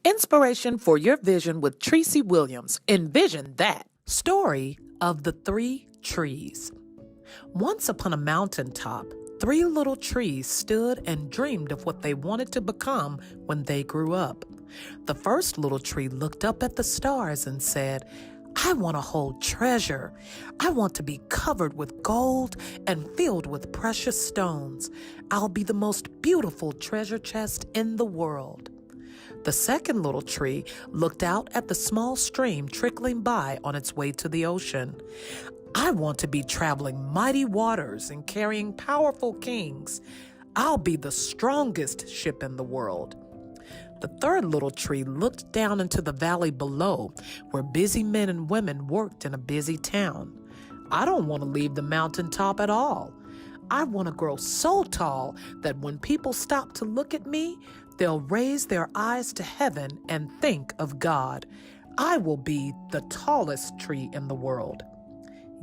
Inspiration for your vision with Tracy Williams. EnVision That. Story of the Three Trees. Once upon a mountaintop, three little trees stood and dreamed of what they wanted to become when they grew up. The first little tree looked up at the stars and said, "I want to hold treasure. I want to be covered with gold and filled with precious stones. I'll be the most beautiful treasure chest in the world." The second little tree looked out at the small stream trickling by on its way to the ocean. "I want to be traveling mighty waters and carrying powerful kings. I'll be the strongest ship in the world." The third little tree looked down into the valley below, where busy men and women worked in a busy town. "I don't want to leave the mountaintop at all. I want to grow so tall that when people stop to look at me, they'll raise their eyes to heaven and think of God. I will be the tallest tree in the world."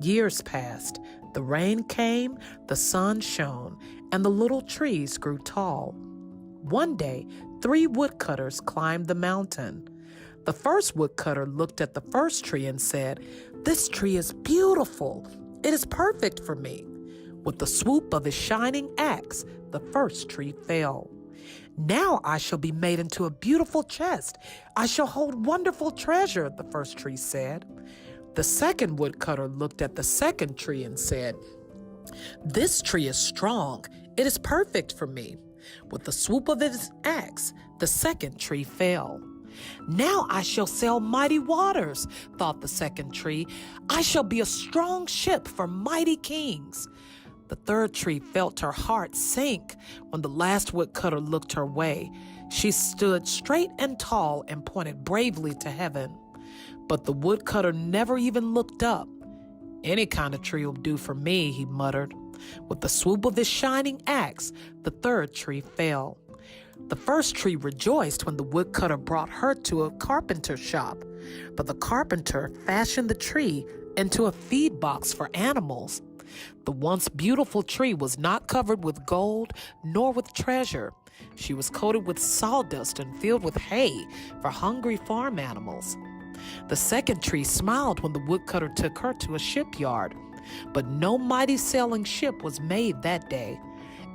Years passed. The rain came, the sun shone, and the little trees grew tall. One day, three woodcutters climbed the mountain. The first woodcutter looked at the first tree and said, "This tree is beautiful. It is perfect for me." With the swoop of his shining axe, the first tree fell. "Now I shall be made into a beautiful chest. I shall hold wonderful treasure," the first tree said. The second woodcutter looked at the second tree and said, "This tree is strong. It is perfect for me." With the swoop of his axe, the second tree fell. "Now I shall sail mighty waters," thought the second tree. "I shall be a strong ship for mighty kings." The third tree felt her heart sink when the last woodcutter looked her way. She stood straight and tall and pointed bravely to heaven. But the woodcutter never even looked up. "Any kind of tree will do for me," he muttered. With the swoop of his shining axe, the third tree fell. The first tree rejoiced when the woodcutter brought her to a carpenter shop, but the carpenter fashioned the tree into a feed box for animals. The once beautiful tree was not covered with gold nor with treasure. She was coated with sawdust and filled with hay for hungry farm animals. The second tree smiled when the woodcutter took her to a shipyard, but no mighty sailing ship was made that day.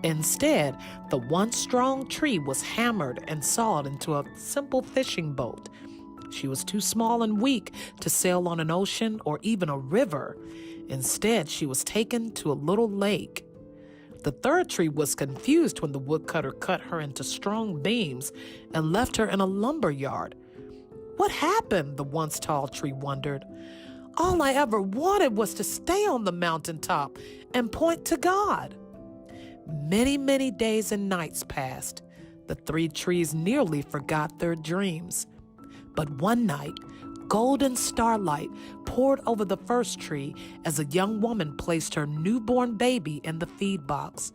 Instead, the once strong tree was hammered and sawed into a simple fishing boat. She was too small and weak to sail on an ocean or even a river. Instead, she was taken to a little lake. The third tree was confused when the woodcutter cut her into strong beams and left her in a lumber yard. "What happened?" the once tall tree wondered. "All I ever wanted was to stay on the mountaintop and point to God." Many, many days and nights passed. The three trees nearly forgot their dreams. But one night, golden starlight poured over the first tree as a young woman placed her newborn baby in the feed box.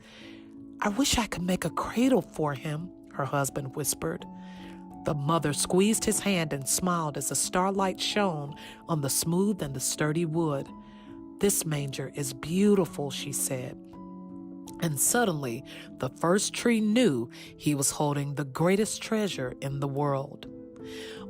"I wish I could make a cradle for him," her husband whispered. The mother squeezed his hand and smiled as the starlight shone on the smooth and the sturdy wood. "This manger is beautiful," she said. And suddenly, the first tree knew he was holding the greatest treasure in the world.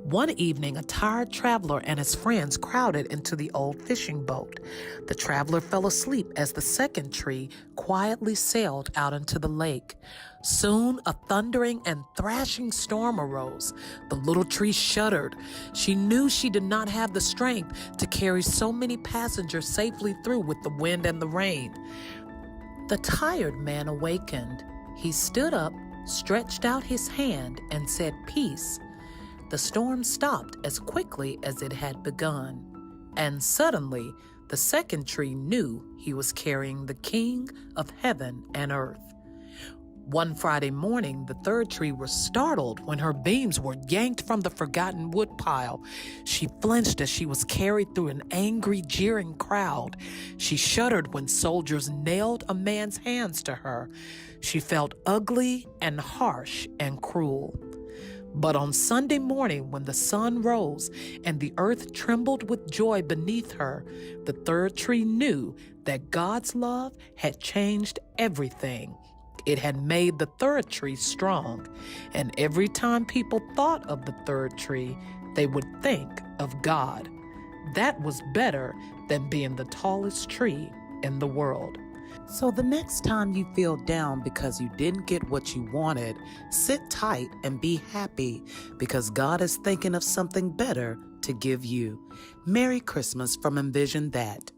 One evening, a tired traveler and his friends crowded into the old fishing boat. The traveler fell asleep as the second tree quietly sailed out into the lake. Soon, a thundering and thrashing storm arose. The little tree shuddered. She knew she did not have the strength to carry so many passengers safely through with the wind and the rain. The tired man awakened. He stood up, stretched out his hand, and said, "Peace." The storm stopped as quickly as it had begun, and suddenly the second tree knew he was carrying the King of heaven and earth. One Friday morning, the third tree was startled when her beams were yanked from the forgotten wood pile. She flinched as she was carried through an angry, jeering crowd. She shuddered when soldiers nailed a man's hands to her. She felt ugly and harsh and cruel. But on Sunday morning, when the sun rose and the earth trembled with joy beneath her, the third tree knew that God's love had changed everything. It had made the third tree strong, and every time people thought of the third tree, they would think of God. That was better than being the tallest tree in the world. So the next time you feel down because you didn't get what you wanted, sit tight and be happy because God is thinking of something better to give you. Merry Christmas from EnVision That.